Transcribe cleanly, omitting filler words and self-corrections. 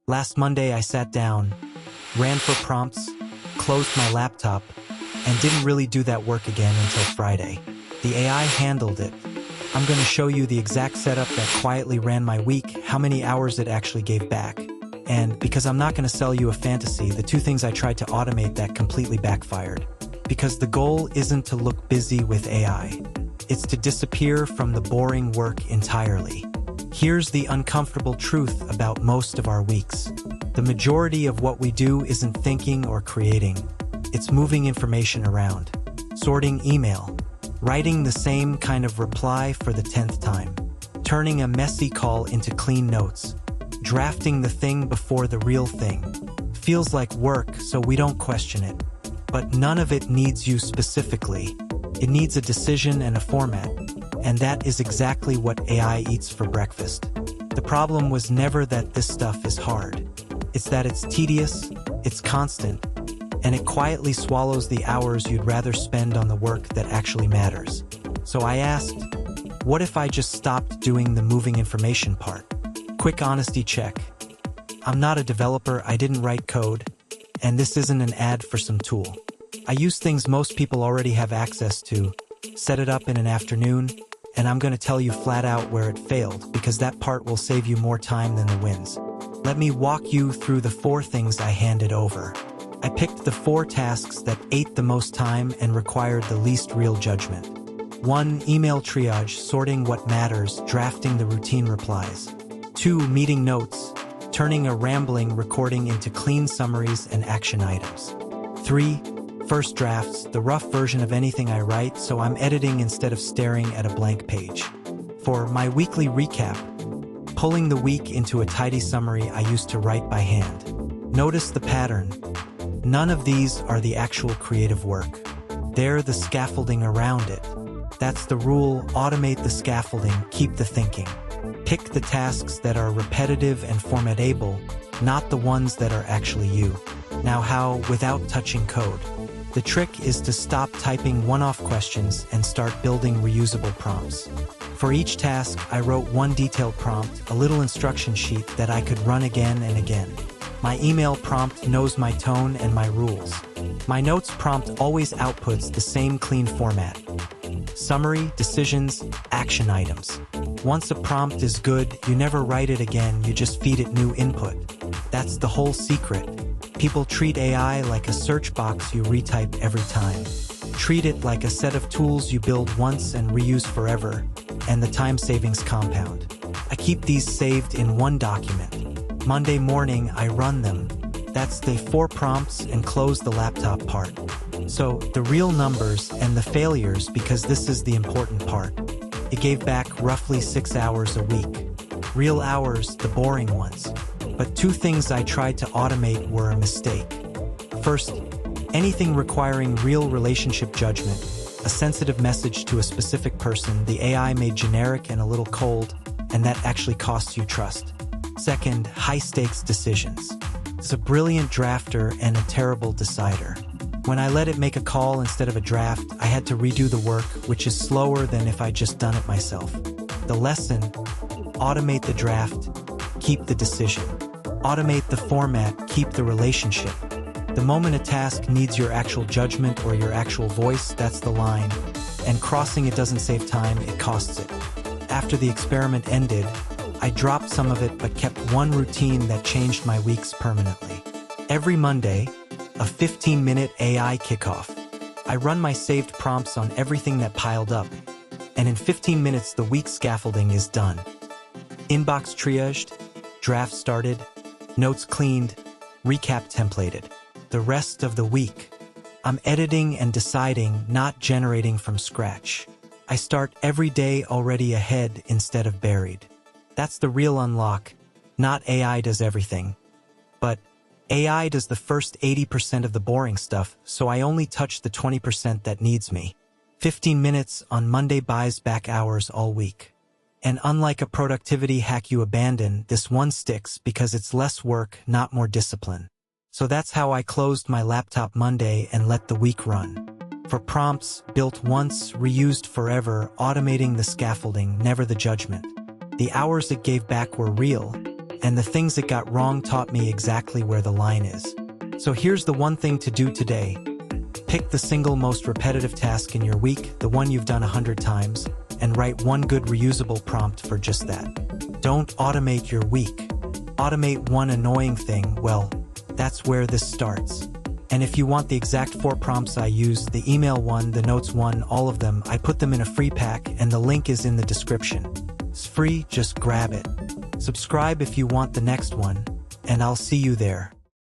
Last Monday I sat down, ran for prompts, closed my laptop, and didn't really do that work again until Friday. The AI handled it. I'm going to show you the exact setup that quietly ran my week, how many hours it actually gave back. And because I'm not going to sell you a fantasy, the two things I tried to automate that completely backfired. Because the goal isn't to look busy with AI. It's to disappear from the boring work entirely. Here's the uncomfortable truth about most of our weeks. The majority of what we do isn't thinking or creating. It's moving information around, sorting email, writing the same kind of reply for the 10th time, turning a messy call into clean notes, drafting the thing before the real thing. Feels like work, so we don't question it. But none of it needs you specifically. It needs a decision and a format. And that is exactly what AI eats for breakfast. The problem was never that this stuff is hard. It's that it's tedious, it's constant, and it quietly swallows the hours you'd rather spend on the work that actually matters. So I asked, what if I just stopped doing the moving information part? Quick honesty check. I'm not a developer, I didn't write code, and this isn't an ad for some tool. I use things most people already have access to, set it up in an afternoon, and I'm going to tell you flat out where it failed, because that part will save you more time than the wins. Let me walk you through the 4 things I handed over. I picked the 4 tasks that ate the most time and required the least real judgment. 1. Email triage, sorting what matters, drafting the routine replies. 2. Meeting notes, turning a rambling recording into clean summaries and action items. 3. First drafts, the rough version of anything I write, so I'm editing instead of staring at a blank page. 4. My weekly recap, pulling the week into a tidy summary I used to write by hand. Notice the pattern. None of these are the actual creative work. They're the scaffolding around it. That's the rule: automate the scaffolding, keep the thinking. Pick the tasks that are repetitive and formatable, not the ones that are actually you. Now how, without touching code? The trick is to stop typing one-off questions and start building reusable prompts. For each task, I wrote one detailed prompt, a little instruction sheet that I could run again and again. My email prompt knows my tone and my rules. My notes prompt always outputs the same clean format. Summary, decisions, action items. Once a prompt is good, you never write it again, you just feed it new input. That's the whole secret. People treat AI like a search box you retype every time. Treat it like a set of tools you build once and reuse forever, and the time savings compound. I keep these saved in one document. Monday morning, I run them. That's the 4 prompts and close the laptop part. So, the real numbers and the failures, because this is the important part. It gave back roughly 6 hours a week. Real hours, the boring ones. But 2 things I tried to automate were a mistake. First, anything requiring real relationship judgment, a sensitive message to a specific person, the AI made generic and a little cold, and that actually costs you trust. Second, high-stakes decisions. It's a brilliant drafter and a terrible decider. When I let it make a call instead of a draft, I had to redo the work, which is slower than if I'd just done it myself. The lesson: automate the draft, keep the decision. Automate the format, keep the relationship. The moment a task needs your actual judgment or your actual voice, that's the line. And crossing it doesn't save time, it costs it. After the experiment ended, I dropped some of it but kept one routine that changed my weeks permanently. Every Monday, a 15-minute AI kickoff. I run my saved prompts on everything that piled up, and in 15 minutes the week's scaffolding is done. Inbox triaged, draft started, notes cleaned, recap templated. The rest of the week, I'm editing and deciding, not generating from scratch. I start every day already ahead instead of buried. That's the real unlock. Not AI does everything. But AI does the first 80% of the boring stuff, so I only touch the 20% that needs me. 15 minutes on Monday buys back hours all week. And unlike a productivity hack you abandon, this one sticks because it's less work, not more discipline. So that's how I closed my laptop Monday and let the week run. For prompts, built once, reused forever, automating the scaffolding, never the judgment. The hours it gave back were real, and the things it got wrong taught me exactly where the line is. So here's the one thing to do today. Pick the single most repetitive task in your week, the one you've done 100 times, and write one good reusable prompt for just that. Don't automate your week. Automate one annoying thing. Well, that's where this starts. And if you want the exact 4 prompts I used, the email one, the notes one, all of them, I put them in a free pack and the link is in the description. It's free, just grab it. Subscribe if you want the next one, and I'll see you there.